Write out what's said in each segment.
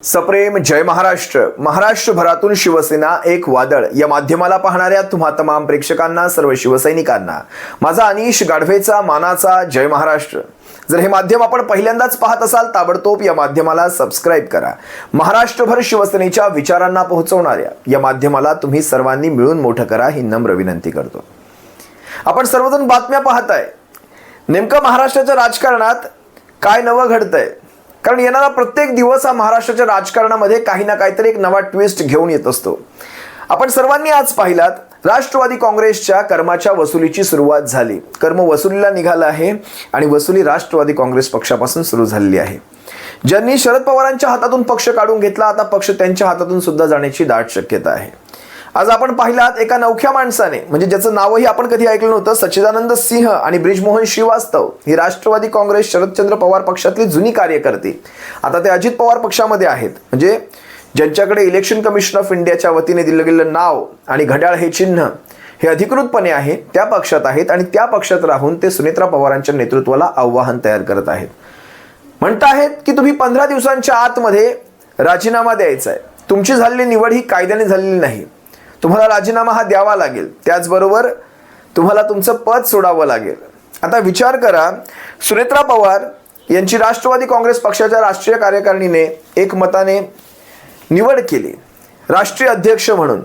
सप्रेम जय महाराष्ट्र. महाराष्ट्रभरातून शिवसेना एक वादळ या माध्यमाला पाहणाऱ्या तुम्हा तमाम प्रेक्षकांना, सर्व शिवसैनिकांना माझा अनिश गाढवेचा मानाचा जय महाराष्ट्र. जर हे माध्यम आपण पहिल्यांदाच पाहत असाल, ताबडतोब या माध्यमाला सबस्क्राइब करा. महाराष्ट्रभर शिवसेनेच्या विचारांना पोहोचवणाऱ्या या माध्यमाला तुम्ही सर्वांनी मिळून मोठं करा ही नम्र विनंती करतो. आपण सर्वजण बातम्या पाहताय, नेमकं महाराष्ट्राच्या राजकारणात काय नवं घडतंय? कारण येणारा प्रत्येक दिवस हा महाराष्ट्राच्या राजकारणामध्ये काही ना काहीतरी एक नवा ट्विस्ट घेऊन येत असतो. आपण सर्वांनी आज पाहिलात, राष्ट्रवादी काँग्रेसच्या कर्माच्या वसुलीची सुरुवात झाली. कर्म वसुलीला निघालं आहे आणि वसुली राष्ट्रवादी काँग्रेस पक्षापासून सुरू झालेली आहे. ज्यांनी शरद पवारांच्या हातातून पक्ष काढून घेतला, आता पक्ष त्यांच्या हातातून सुद्धा जाण्याची दाट शक्यता आहे. आज आपण पाहिलात, एका नवख्या माणसाने, म्हणजे ज्याचं नावही आपण कधी ऐकलं नव्हतं, सच्चिदानंद सिंह आणि ब्रिजमोहन श्रीवास्तव ही राष्ट्रवादी काँग्रेस शरदचंद्र पवार पक्षातली जुनी कार्यकर्ते आता ते अजित पवार पक्षामध्ये आहेत. म्हणजे ज्यांच्याकडे इलेक्शन कमिशन ऑफ इंडियाच्या वतीने दिलं गेलेलं नाव आणि घड्याळ हे चिन्ह हे अधिकृतपणे आहे, त्या पक्षात आहेत आणि त्या पक्षात राहून ते सुनेत्रा पवारांच्या नेतृत्वाला आव्हान तयार करत आहेत. म्हणत आहेत की तुम्ही 15 दिवसांच्या आतमध्ये राजीनामा द्यायचा आहे. तुमची झालेली निवड ही कायद्याने झालेली नाही, तुम्हाला राजीनामा हा द्यावा लागेल. त्याचबरोबर तुम्हाला तुमचं पद सोडावं लागेल. आता विचार करा, सुनेत्रा पवार यांची राष्ट्रवादी काँग्रेस पक्षाच्या राष्ट्रीय कार्यकारिणीने एकमताने निवड केली राष्ट्रीय अध्यक्ष म्हणून,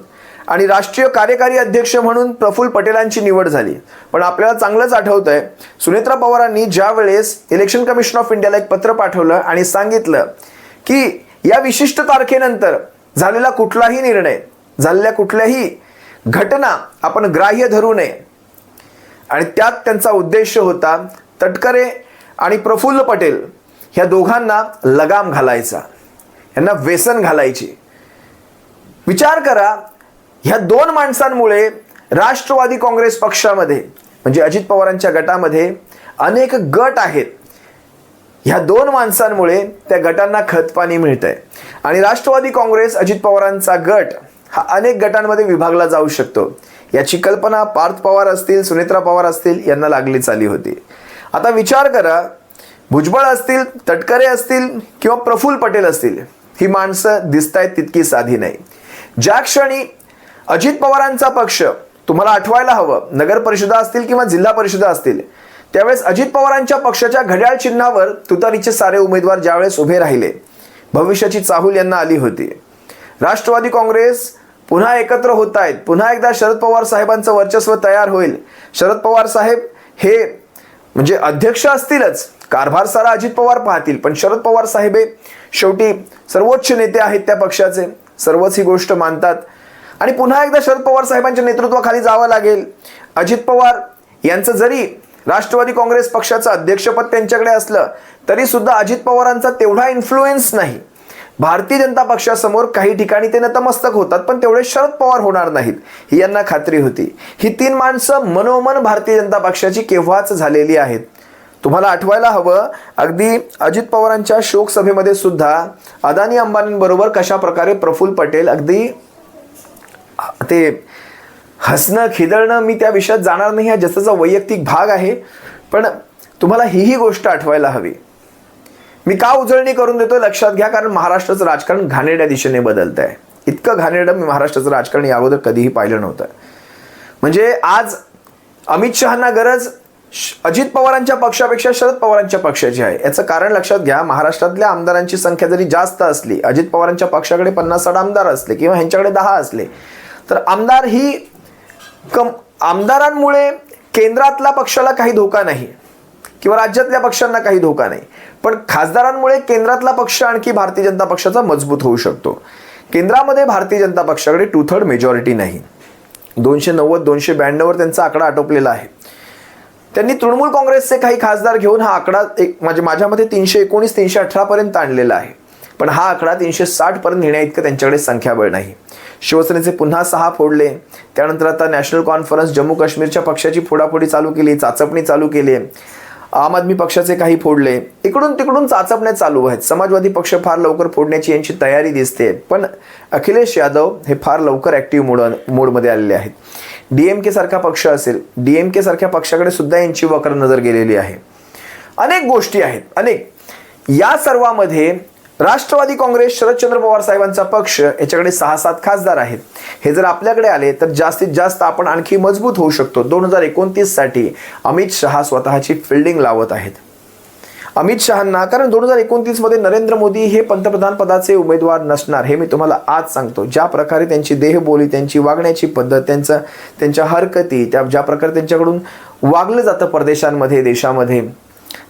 आणि राष्ट्रीय कार्यकारी अध्यक्ष म्हणून प्रफुल्ल पटेलांची निवड झाली. पण आपल्याला चांगलंच आठवतंय, सुनेत्रा पवारांनी ज्या वेळेस इलेक्शन कमिशन ऑफ इंडियाला एक पत्र पाठवलं आणि सांगितलं की या विशिष्ट तारखेनंतर झालेला कुठलाही निर्णय, झालेल्या कुठल्याही घटना आपण ग्राह्य धरू नये. आणि त्यात त्यांचा उद्देश होता तटकरे आणि प्रफुल्ल पटेल ह्या दोघांना लगाम घालायचा, यांना व्यसन घालायची. विचार करा, ह्या दोन माणसांमुळे राष्ट्रवादी काँग्रेस पक्षामध्ये, म्हणजे अजित पवारांच्या गटामध्ये अनेक गट आहेत. ह्या दोन माणसांमुळे त्या गटांना खतपाणी मिळतंय आणि राष्ट्रवादी काँग्रेस अजित पवारांचा गट हा अनेक गटांमध्ये विभागला जाऊ शकतो. याची कल्पना पार्थ पवार असतील, सुनेत्रा पवार असतील यांना लागलीच आली होती. आता विचार करा, भुजबळ असतील, तटकरे असतील किंवा प्रफुल्ल पटेल असतील, ही माणसं दिसतायत तितकी साधी नाही. ज्या क्षणी अजित पवारांचा पक्ष, तुम्हाला आठवायला हवं, नगर परिषदा असतील किंवा जिल्हा परिषदा असतील, त्यावेळेस अजित पवारांच्या पक्षाच्या घड्याळ चिन्हावर तुतारीचे सारे उमेदवार ज्यावेळेस उभे राहिले, भविष्याची चाहूल यांना आली होती. राष्ट्रवादी काँग्रेस पुन्हा एकत्र होत आहेत, पुन्हा एकदा शरद पवार साहेबांचं वर्चस्व तयार होईल. शरद पवार साहेब हे म्हणजे अध्यक्ष असतीलच, कारभार सारा अजित पवार पाहतील, पण शरद पवार साहेब हे शेवटी सर्वोच्च नेते आहेत त्या पक्षाचे, सर्वच ही गोष्ट मानतात. आणि पुन्हा एकदा शरद पवार साहेबांच्या नेतृत्वाखाली जावं लागेल. अजित पवार यांचं जरी राष्ट्रवादी काँग्रेस पक्षाचं अध्यक्षपद त्यांच्याकडे असलं तरी सुद्धा अजित पवारांचा तेवढा इन्फ्लुएन्स नाही. भारतीय जनता पक्षासमोर काही ठिकाणी ते नतमस्तक होतात, पण तेवढे शरद पवार होणार नाहीत ही यांना खात्री होती. ही तीन माणसं मनोमन भारतीय जनता पक्षाची केव्हाच झालेली आहेत. तुम्हाला आठवायला हवं, अगदी अजित पवारांच्या शोक सभेमध्ये सुद्धा अदानी अंबानींबरोबर कशा प्रकारे प्रफुल्ल पटेल अगदी ते हसणं खिदळणं, मी त्या विषयात जाणार नाही, हा ज्याचा वैयक्तिक भाग आहे. पण तुम्हाला ही गोष्ट आठवायला हवी. मी का उजळणी करून देतोय लक्षात घ्या, कारण महाराष्ट्राचं राजकारण घाणेरड्या दिशेने बदलत आहे. इतकं घाणेरडं मी महाराष्ट्राचं राजकारण या अगोदर कधीही पाहिलं नव्हतं. म्हणजे आज अमित शहांना गरज अजित पवारांच्या पक्षापेक्षा शरद पवारांच्या पक्षाची आहे. याचं कारण लक्षात घ्या, महाराष्ट्रातल्या आमदारांची संख्या जरी जास्त असली, अजित पवारांच्या पक्षाकडे 50-60 आमदार असले किंवा ह्यांच्याकडे 10 असले, तर आमदारांमुळे केंद्रातल्या पक्षाला काही धोका नाही किंवा राज्यातल्या पक्षांना काही धोका नाही, पण खासदारांमुळे केंद्रातला पक्ष आणखी भारतीय जनता पक्षाचा मजबूत होऊ शकतो. केंद्रामध्ये भारतीय जनता पक्षाकडे 2/3 मेजॉरिटी नाही, 290-292 त्यांचा आकडा आटोपलेला आहे. त्यांनी तृणमूल काँग्रेसचे काही खासदार घेऊन हा आकडा माझ्या मते 319-318 पर्यंत आणलेला आहे, पण हा आकडा 360 पर्यंत नेण्या इतकं त्यांच्याकडे संख्याबळ नाही. शिवसेनेचे पुन्हा 6 फोडले, त्यानंतर आता नॅशनल कॉन्फरन्स जम्मू काश्मीरच्या पक्षाची फोडाफोडी चालू केली, चाचपणी चालू केली. आम आदमी पक्षाचे काही फोडले, इकडून तिकडून चाचपण्या चालू आहेत. समाजवादी पक्ष फार लवकर फोडण्याची यांची तयारी दिसते, पण अखिलेश यादव हे फार लवकर ॲक्टिव्ह मोडमध्ये आलेले आहेत. DMK सारखा पक्ष असेल, DMK सारख्या पक्षाकडे सुद्धा यांची वक्र नजर गेलेली आहे. अनेक गोष्टी आहेत, अनेक. या सर्वामध्ये राष्ट्रवादी काँग्रेस, शरदचंद्र पवार साहेबांचा पक्ष याच्याकडे 6-7 खासदार आहेत. हे जर आपल्याकडे आले तर जास्तीत जास्त आपण आणखी मजबूत होऊ शकतो. 2029 साठी अमित शहा स्वतःची फिल्डिंग लावत आहेत. अमित शहांना, कारण 2029 मध्ये नरेंद्र मोदी हे पंतप्रधान पदाचे उमेदवार नसणार हे मी तुम्हाला आज सांगतो. ज्या प्रकारे त्यांची देहबोली, त्यांची वागण्याची पद्धत, त्यांच्या हरकती, ज्या प्रकारे त्यांच्याकडून वागलं जातं परदेशांमध्ये, देशामध्ये,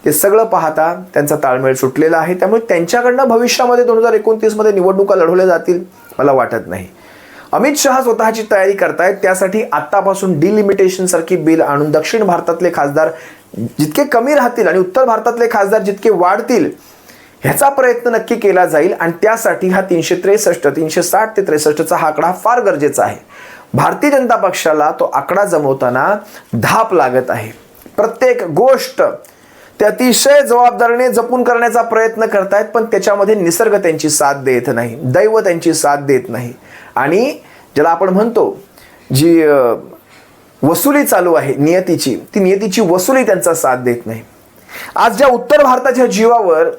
ते सगळं पाहता त्यांचा ताळमेळ सुटलेला आहे. त्यामुळे त्यांच्याकडनं भविष्यामध्ये 2029 मध्ये निवडणुका लढवल्या जातील मला वाटत नाही. अमित शहा स्वतःची तयारी करतायत. त्यासाठी आतापासून डिलिमिटेशन सारखी बिल आणून दक्षिण भारतातले खासदार जितके कमी राहतील आणि उत्तर भारतातले खासदार जितके वाढतील ह्याचा प्रयत्न नक्की केला जाईल. आणि त्यासाठी हा 360 ते 63चा हा आकडा फार गरजेचा आहे. भारतीय जनता पक्षाला तो आकडा जमवताना धाप लागत आहे. प्रत्येक गोष्ट ते अतिशय जबाबदारीने जपून करण्याचा प्रयत्न करतायत, पण त्याच्यामध्ये निसर्ग त्यांची साथ देत नाही, दैव त्यांची साथ देत नाही. आणि ज्याला आपण म्हणतो जी वसुली चालू आहे नियतीची, ती नियतीची वसुली त्यांचा साथ देत नाही. आज ज्या उत्तर भारताच्या जीवावर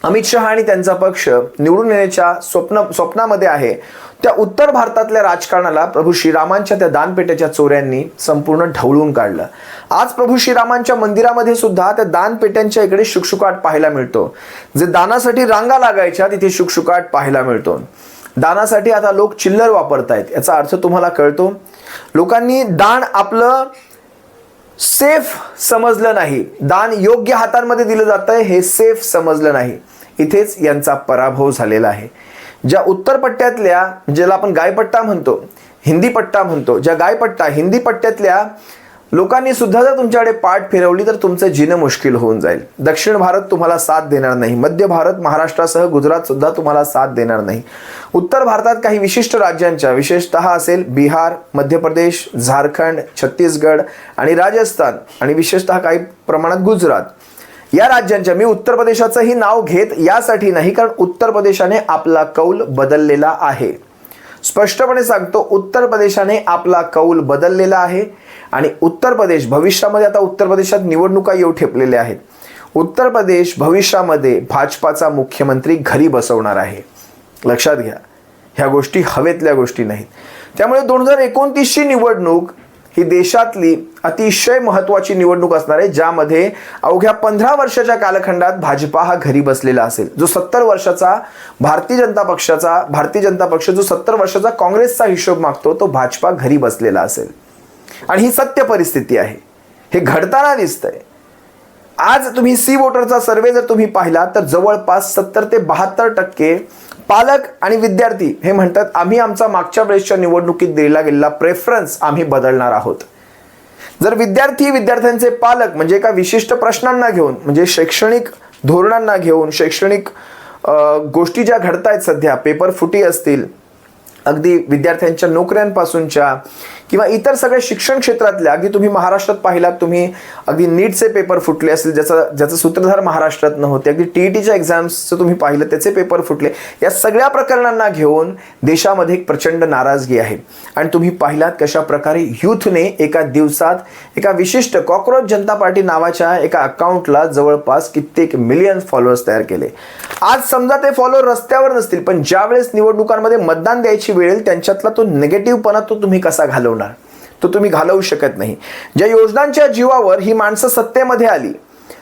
अमित शहा आणि त्यांचा पक्ष निवडून येण्याच्या स्वप्नामध्ये आहे, त्या उत्तर भारतातल्या राजकारणाला प्रभू श्रीरामांच्या त्या दानपेट्याच्या चोऱ्यांनी संपूर्ण ढवळून काढलं. आज प्रभू श्रीरामांच्या मंदिरामध्ये सुद्धा त्या दानपेट्यांच्या इकडे शुकशुकाट पाहायला मिळतो. जे दानासाठी रांगा लागायच्या तिथे शुकशुकाट पाहायला मिळतो. दानासाठी आता लोक चिल्लर वापरतायत. याचा अर्थ तुम्हाला कळतो. लोकांनी दान आपलं सेफ समजलं नाही. दान योग्य हातांमध्ये दिलं जातंय हे सेफ समजलं नाही. इथेच यांचा पराभव झालेला आहे. ज्या उत्तर पट्ट्यातल्या, ज्याला आपण गायपट्टा म्हणतो, हिंदी पट्टा म्हणतो, ज्या गायपट्टा हिंदी पट्ट्यातल्या लोकांनी सुद्धा जर तुमच्याकडे पाठ फिरवली तर तुमचं जीणं मुश्किल होऊन जाईल. दक्षिण भारत तुम्हाला साथ देणार नाही. मध्य भारत, महाराष्ट्रासह गुजरात सुद्धा तुम्हाला साथ देणार नाही. उत्तर भारतात काही विशिष्ट राज्यांच्या, विशेषतः असेल बिहार, मध्य प्रदेश, झारखंड, छत्तीसगड आणि राजस्थान आणि विशेषतः काही प्रमाणात गुजरात या राज्यांच्या, मी उत्तर प्रदेशाचंही नाव घेत यासाठी नाही, कारण उत्तर प्रदेशाने आपला कौल बदललेला आहे. स्पष्टपणे सांगतो, उत्तर प्रदेशाने आपला कौल बदललेला आहे. आणि उत्तर प्रदेश भविष्यामध्ये, आता उत्तर प्रदेशात निवडणुका येऊ ठेपलेल्या आहेत. उत्तर प्रदेश भविष्यामध्ये भाजपाचा मुख्यमंत्री घरी बसवणार आहे. लक्षात घ्या, ह्या गोष्टी हवेतल्या गोष्टी नाहीत. त्यामुळे 2029ची निवडणूक ही देशातली अतिशय महत्त्वाची निवडणूक असणार आहे, ज्यामध्ये अवघ्या 15 वर्षाच्या कालखंडात भाजपा हा घरी बसलेला असेल. जो 70 वर्षाचा भारतीय जनता पक्ष जो 70 वर्षाचा काँग्रेसचा हिशोब मागतो, तो भाजपा घरी बसलेला असेल. आणि ही सत्य परिस्थिती आहे. हे घडताना दिसतंय. आज तुम्ही सी वोटरचा सर्वे जर तुम्ही पाहिला तर जवळपास 70 ते 72% पालक आणि विद्यार्थी हे म्हणतात, आम्ही आमचा मागच्या वेळेसच्या निवडणुकीत दिला गेलेला प्रेफरन्स आम्ही बदलणार आहोत. जर विद्यार्थ्यांचे पालक म्हणजे एका विशिष्ट प्रश्नांना घेऊन, म्हणजे शैक्षणिक धोरणांना घेऊन, शैक्षणिक गोष्टी ज्या घडतायत सध्या, पेपर फुटी असतील, अगदी विद्यार्थ्यांच्या नोकऱ्यांपासूनच्या किंवा इतर सगळ्या शिक्षण क्षेत्रातल्या, अगदी तुम्ही महाराष्ट्रात पाहिलात, तुम्ही अगदी नीटचे पेपर फुटले असतील, ज्याचं सूत्रधार महाराष्ट्रात नव्हते, अगदी टीईटीच्या एक्झाम्सचं तुम्ही पाहिलं त्याचे पेपर फुटले. या सगळ्या प्रकरणांना घेऊन देशामध्ये एक प्रचंड नाराजगी आहे. आणि तुम्ही पाहिलात कशा प्रकारे युथने एका दिवसात एका विशिष्ट कॉकरोच जनता पार्टी नावाच्या एका अकाउंटला जवळपास कित्येक मिलियन फॉलोअर्स तयार केले. आज समजा ते फॉलोअर रस्त्यावर नसतील, पण ज्यावेळेस निवडणुकांमध्ये मतदान द्यायची वेळ येईल त्यांच्यातला तो निगेटिव्हपणा तो तुम्ही कसा घालवणार, तो तुम्ही घालवू शकत नाही. ज्या योजनांच्या जीवावर ही माणसं सत्तेमध्ये आली,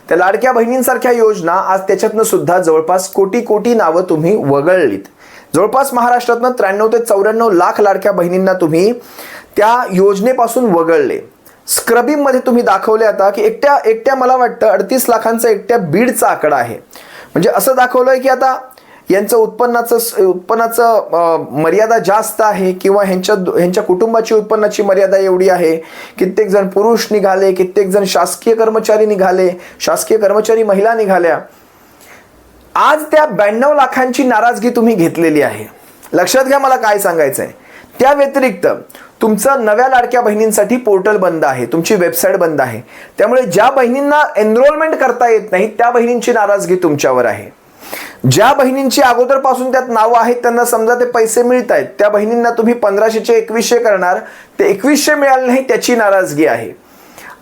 त्या लाडक्या बहिणींसारख्या योजना, आज त्याच्यातनं सुद्धा जवळपास कोटी नावं तुम्ही वगळलीत. जवळपास महाराष्ट्रातनं 93 ते 94 लाख लाडक्या बहिणींना तुम्ही त्या योजनेपासून वगळले. स्क्रबिंगमध्ये तुम्ही दाखवले आता की एकट्या मला वाटतं 38 लाखांचा एकट्या बीडचा आकडा आहे. म्हणजे असं दाखवलंय की आता यांचं उत्पन्नाचं मर्यादा जास्त आहे, किंवा ह्यांच्या कुटुंबाची उत्पन्नाची मर्यादा एवढी आहे. कित्येक जण पुरुष निघाले, कित्येक जण शासकीय कर्मचारी निघाले, शासकीय कर्मचारी महिला निघाल्या. आज त्या 92 लाखांची नाराजगी तुम्ही घेतलेली आहे. लक्षात घ्या मला काय सांगायचंय. त्या व्यतिरिक्त तुमचं नव्या लाडक्या बहिणींसाठी पोर्टल बंद आहे, तुमची वेबसाईट बंद आहे. त्यामुळे ज्या बहिणींना एनरोलमेंट करता येत नाही त्या बहिणींची नाराजगी तुमच्यावर आहे. ज्या बहिणींची अगोदरपासून त्यात नावं आहेत, त्यांना समजा ते पैसे मिळत आहेत, त्या बहिणींना तुम्ही 1500चे 2100 करणार, ते 2100 मिळाले नाही त्याची नाराजगी आहे.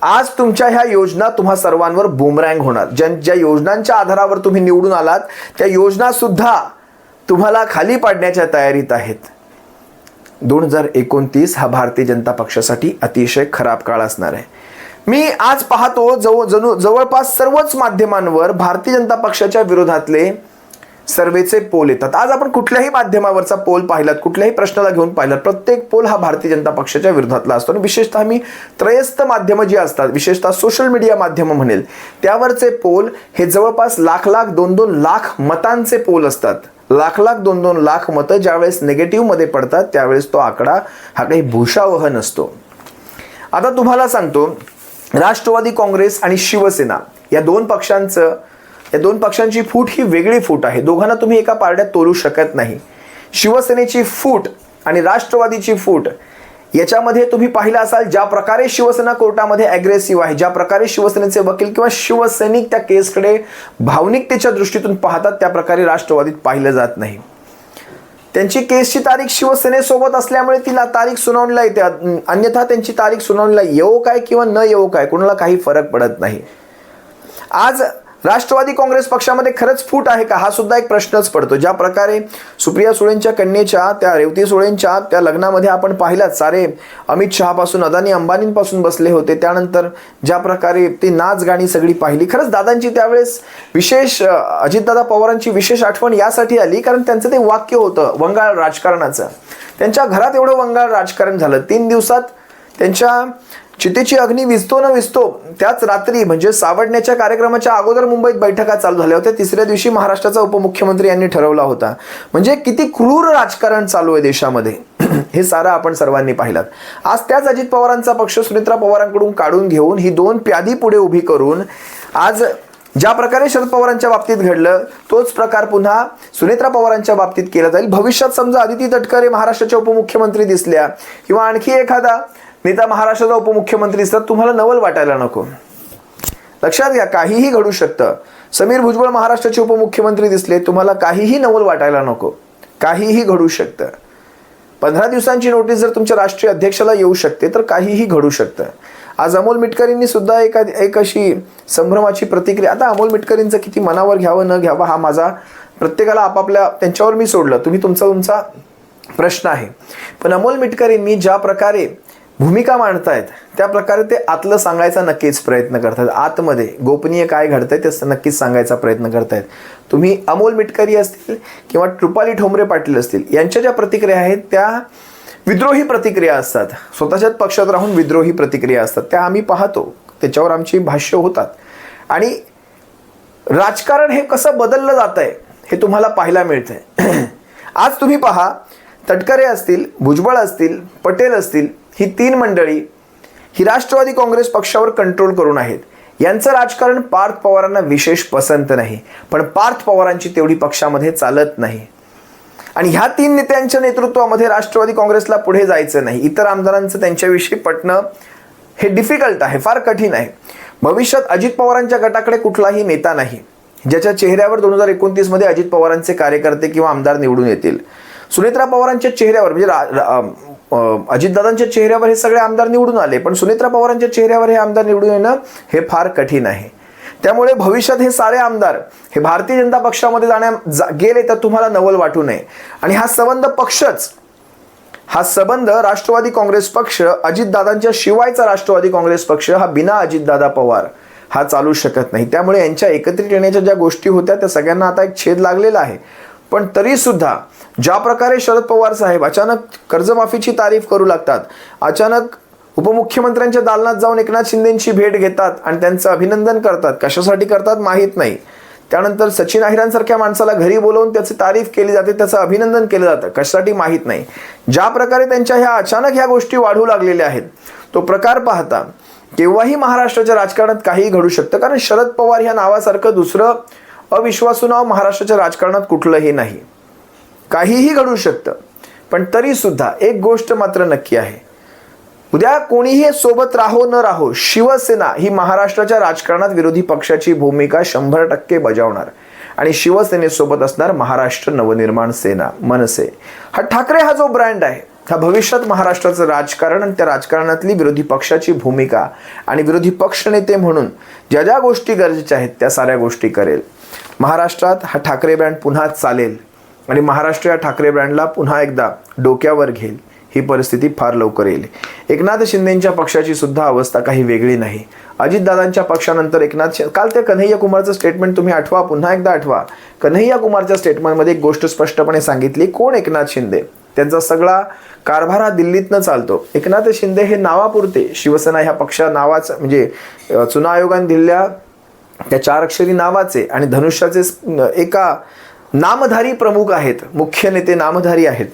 आज तुमच्या ह्या योजना तुम्हा सर्वांवर बूमरँग होणार. ज्या योजनांच्या आधारावर तुम्ही निवडून आलात त्या योजना सुद्धा तुम्हाला खाली पाडण्याच्या तयारीत आहेत. 2029 हा भारतीय जनता पक्षासाठी अतिशय खराब काळ असणार आहे. मी आज पाहतो जवळपास सर्वच माध्यमांवर भारतीय जनता पक्षाच्या विरोधातले सर्वेचे पोल येतात. आज आपण कुठल्याही माध्यमावरचा पोल पाहिलात, कुठल्याही प्रश्नाला घेऊन पाहिलात, प्रत्येक पोल हा भारतीय जनता पक्षाच्या विरोधातला असतो. आणि विशेषतः मी त्रयस्थ माध्यमं जी असतात, विशेषतः सोशल मीडिया माध्यमं म्हणेल, त्यावरचे पोल हे जवळपास लाख 2-2 लाख मतांचे पोल असतात. लाख 2-2 लाख मतं ज्यावेळेस निगेटिव्ह मध्ये पडतात त्यावेळेस तो आकडा हा काही भूषावह नसतो. आता तुम्हाला सांगतो, राष्ट्रवादी काँग्रेस आणि शिवसेना या दोन पक्षांची फूट ही वेगळी फूट आहे. दोघांना तुम्ही एका पारड्यात तोलू शकत नाही. शिवसेनेची फूट आणि राष्ट्रवादीची फूट याच्यामध्ये तुम्ही पाहिलं असाल, ज्या प्रकारे शिवसेना कोर्टामध्ये अग्रेसिव्ह आहे, ज्या प्रकारे शिवसेनेचे वकील किंवा शिवसैनिक त्या केसकडे भावनिकतेच्या दृष्टीतून पाहतात, त्या प्रकारे राष्ट्रवादीत पाहिलं जात नाही. त्यांची केसची तारीख शिवसेनेसोबत असल्यामुळे तिला तारीख सुनावणीला येते, अन्यथा त्यांची तारीख सुनावणीला येवो काय किंवा न येवो काय कोणाला काही फरक पडत नाही. आज राष्ट्रवादी काँग्रेस पक्षामध्ये खरंच फूट आहे का, हा सुद्धा एक प्रश्नच पडतो. ज्या प्रकारे सुप्रिया सुळेंच्या कन्येच्या त्या रेवती सुळेंच्या त्या लग्नामध्ये आपण पाहिलात, सारे अमित शहापासून अदानी अंबानींपासून बसले होते. त्यानंतर ज्या प्रकारे ती नाच गाणी सगळी पाहिली, खरंच दादांची त्यावेळेस विशेष, अजितदादा पवारांची विशेष आठवण यासाठी आली कारण त्यांचं ते वाक्य होतं वंगाळ राजकारणाचं. त्यांच्या घरात एवढं वंगाळ राजकारण झालं. 3 दिवसात त्यांच्या चितेची अग्नी विझतो न विझतो त्याच रात्री, म्हणजे सावडण्याच्या कार्यक्रमाच्या अगोदर मुंबईत बैठका चालू झाल्या होत्या. 3ऱ्या दिवशी महाराष्ट्राचा उपमुख्यमंत्री यांनी ठरवला होता. म्हणजे किती क्रूर राजकारण चालू आहे देशामध्ये हे सारं आपण सर्वांनी पाहिलं. आज त्याच अजित पवारांचा पक्ष सुनेत्रा पवारांकडून काढून घेऊन ही 2 प्यादी पुढे उभी करून आज ज्या प्रकारे शरद पवारांच्या बाबतीत घडलं तोच प्रकार पुन्हा सुनेत्रा पवारांच्या बाबतीत केला जाईल. भविष्यात समजा अदिती तटकरे महाराष्ट्राच्या उपमुख्यमंत्री दिसल्या किंवा आणखी एखादा नेता महाराष्ट्राचा उपमुख्यमंत्री दिसतात, तुम्हाला नवल वाटायला नको. लक्षात घ्या, काहीही घडू शकतं. समीर भुजबळ महाराष्ट्राचे उपमुख्यमंत्री दिसले, तुम्हाला काहीही नवल वाटायला नको. काहीही घडू शकतं. 15 दिवसांची नोटीस जर तुमच्या राष्ट्रीय अध्यक्षाला येऊ शकते तर काहीही घडू शकतं. आज अमोल मिटकरींनी सुद्धा एक अशी संभ्रमाची प्रतिक्रिया, आता अमोल मिटकरींचं किती मनावर घ्यावं न घ्यावं हा माझा प्रत्येकाला आपापल्या त्यांच्यावर मी सोडलं, तुम्ही तुमचा प्रश्न आहे. पण अमोल मिटकरींनी ज्या प्रकारे भूमिका मांडतायत त्या प्रकारे ते आतलं सांगायचा नक्कीच प्रयत्न करतात. आतमध्ये गोपनीय काय घडतंय ते नक्कीच सांगायचा प्रयत्न करतायत. तुम्ही अमोल मिटकरी असतील किंवा रुपाली ठोंबरे पाटील असतील यांच्या ज्या प्रतिक्रिया आहेत त्या विद्रोही प्रतिक्रिया असतात. स्वतःच्याच पक्षात राहून विद्रोही प्रतिक्रिया असतात, त्या आम्ही पाहतो, त्याच्यावर आमची भाष्य होतात. आणि राजकारण हे कसं बदललं जात आहे हे तुम्हाला पाहायला मिळतंय. आज तुम्ही पहा, तटकरे असतील, भुजबळ असतील, पटेल असतील, ही 3 मंडळी ही राष्ट्रवादी काँग्रेस पक्षावर कंट्रोल करून आहेत. यांचं राजकारण पार्थ पवारांना विशेष पसंत नाही, पण पार्थ पवारांची तेवढी पक्षामध्ये चालत नाही. आणि ह्या 3 नेत्यांच्या नेतृत्वामध्ये राष्ट्रवादी काँग्रेसला पुढे जायचं नाही. इतर आमदारांचं त्यांच्याविषयी पटणं हे डिफिकल्ट आहे, फार कठीण आहे. भविष्यात अजित पवारांच्या गटाकडे कुठलाही नेता नाही ज्याच्या चेहऱ्यावर 2029 मध्ये अजित पवारांचे कार्यकर्ते किंवा आमदार निवडून येतील. सुनेत्रा पवारांच्या चेहऱ्यावर, म्हणजे अजितदादांच्या चेहऱ्यावर हे सगळे आमदार निवडून आले, पण सुनेत्रा पवारांच्या चेहऱ्यावर हे आमदार निवडून येणं हे फार कठीण आहे. त्यामुळे भविष्यात हे सारे आमदार हे भारतीय जनता पक्षामध्ये गेले तर तुम्हाला नवल वाटू नये. आणि हा संबंध राष्ट्रवादी काँग्रेस पक्ष, अजितदादांच्या शिवायचा राष्ट्रवादी काँग्रेस पक्ष हा बिना अजितदादा पवार हा चालू शकत नाही. त्यामुळे यांच्या एकत्रित येण्याच्या ज्या गोष्टी होत्या त्या सगळ्यांना आता एक छेद लागलेला आहे. पण तरी सुद्धा ज्या प्रकारे शरद पवार साहेब अचानक कर्जमाफीची तारीफ करू लागतात, अचानक उपमुख्यमंत्र्यांच्या दालनात जाऊन एकनाथ शिंदेंची भेट घेतात आणि त्यांचं अभिनंदन करतात, कशासाठी करतात माहीत नाही. त्यानंतर सचिन अहिरांसारख्या माणसाला घरी बोलवून त्याची तारीफ केली जाते, त्याचं अभिनंदन केलं जातं, कशासाठी माहीत नाही. ज्या प्रकारे त्यांच्या ह्या अचानक ह्या गोष्टी वाढू लागलेल्या आहेत तो प्रकार पाहता केव्हाही महाराष्ट्राच्या राजकारणात काहीही घडू शकतं. कारण शरद पवार ह्या नावासारखं दुसरं अविश्वासू नाव महाराष्ट्राच्या राजकारणात कुठलंही नाही. काहीही घडू शकतं. पण तरी सुद्धा एक गोष्ट मात्र नक्की आहे, उद्या कोणीही सोबत राहो न राहो, शिवसेना ही महाराष्ट्राच्या राजकारणात विरोधी पक्षाची भूमिका 100% बजावणार. आणि शिवसेनेसोबत असणार महाराष्ट्र नवनिर्माण सेना, मनसे. ठाकरे हा जो ब्रँड आहे हा भविष्यात महाराष्ट्राचं राजकारण आणि त्या राजकारणातली विरोधी पक्षाची भूमिका आणि विरोधी पक्षनेते म्हणून ज्या ज्या गोष्टी गरजेच्या आहेत त्या साऱ्या गोष्टी करेल. महाराष्ट्रात हा ठाकरे ब्रँड पुन्हा चालेल आणि महाराष्ट्र या ठाकरे ब्रँडला पुन्हा एकदा डोक्यावर घेईल. ही परिस्थिती फार लवकर येईल. एकनाथ शिंदेंच्या पक्षाची सुद्धा अवस्था काही वेगळी नाही. अजितदादांच्या पक्षानंतर काल त्या कन्हैया कुमारचं स्टेटमेंट तुम्ही आठवा, पुन्हा एकदा आठवा. कन्हैया कुमारच्या स्टेटमेंटमध्ये एक गोष्ट स्पष्टपणे सांगितली, कोण एकनाथ शिंदे, त्यांचा सगळा कारभार हा दिल्लीतनं चालतो. एकनाथ शिंदे हे नावापुरते, शिवसेना ह्या पक्षा नावाचं म्हणजे चुनाव आयोगाने दिलेल्या त्या 4 अक्षरी नावाचे आणि धनुष्याचे एका नामधारी प्रमुख आहेत, मुख्य नेते नामधारी आहेत.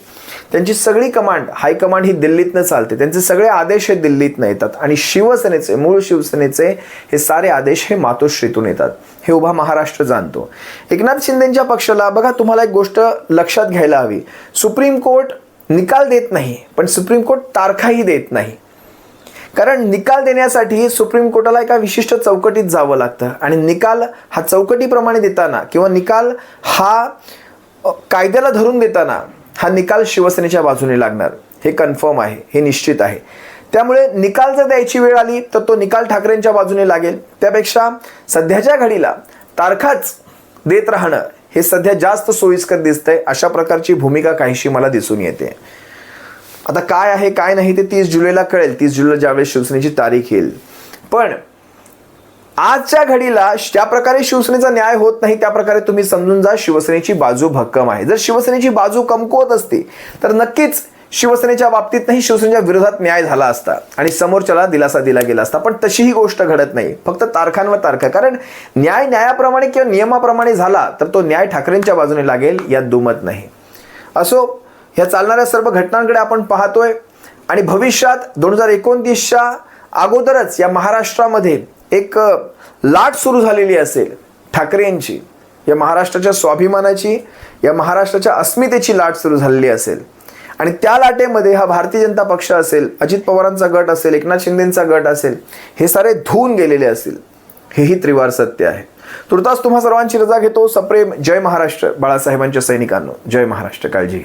त्यांची सगळी कमांड, हायकमांड ही दिल्लीतनं चालते. त्यांचे सगळे आदेश हे दिल्लीतनं येतात आणि शिवसेनेचे, मूळ शिवसेनेचे हे सारे आदेश हे मातोश्रीतून येतात. हे उभा महाराष्ट्र जाणतो. एकनाथ शिंदेंच्या पक्षाला बघा, तुम्हाला एक गोष्ट लक्षात घ्यायला हवी. सुप्रीम कोर्ट निकाल देत नाही, पण सुप्रीम कोर्ट तारखाही देत नाही. कारण निकाल देण्यासाठी सुप्रीम कोर्टाला एका विशिष्ट चौकटीत जावं लागतं आणि निकाल हा चौकटीप्रमाणे देताना किंवा निकाल हा कायद्याला धरून देताना हा निकाल शिवसेनेच्या बाजूने लागणार. हे कन्फर्म आहे, हे निश्चित आहे. त्यामुळे निकाल जर द्यायची वेळ आली तर तो निकाल ठाकरेंच्या बाजूने लागेल. त्यापेक्षा सध्याच्या घडीला तारखाच देत राहणं हे सध्या जास्त सोयीस्कर दिसतंय. अशा प्रकारची भूमिका काहीशी मला दिसून येते. आता काय आहे काय नाही ते 30 जुलैला कळेल. 30 जुलैला ज्यावेळेस शिवसेनेची तारीख येईल. पण आजच्या घडीला ज्या प्रकारे शिवसेनेचा न्याय होत नाही त्या प्रकारे तुम्ही समजून जा शिवसेनेची बाजू भक्कम आहे. जर शिवसेनेची बाजू कमकुवत असती तर नक्कीच शिवसेनेच्या बाबतीत नाही, शिवसेनेच्या विरोधात न्याय झाला असता आणि समोरच्याला दिलासा दिला गेला असता. पण तशीही गोष्ट घडत नाही, फक्त तारखांवर तारखा. कारण न्याय न्यायाप्रमाणे किंवा नियमाप्रमाणे झाला तर तो न्याय ठाकरेंच्या बाजूने लागेल यात दुमत नाही. असो, ह्या चालणाऱ्या सर्व घटनांकडे आपण पाहतोय आणि भविष्यात 2029च्या अगोदरच या महाराष्ट्रामध्ये एक लाट सुरू झालेली असेल ठाकरेंची. या महाराष्ट्राच्या स्वाभिमानाची, या महाराष्ट्राच्या अस्मितेची लाट सुरू झालेली असेल आणि त्या लाटेमध्ये हा भारतीय जनता पक्ष असेल, अजित पवारांचा गट असेल, एकनाथ शिंदेंचा गट असेल, हे सारे धुवून गेलेले असेल. हेही त्रिवार सत्य आहे. तुर्तास तुम्हा सर्वांची रजा घेतो. सप्रेम जय महाराष्ट्र बाळासाहेबांच्या सैनिकांनो. जय महाराष्ट्र. काळजी घ्या.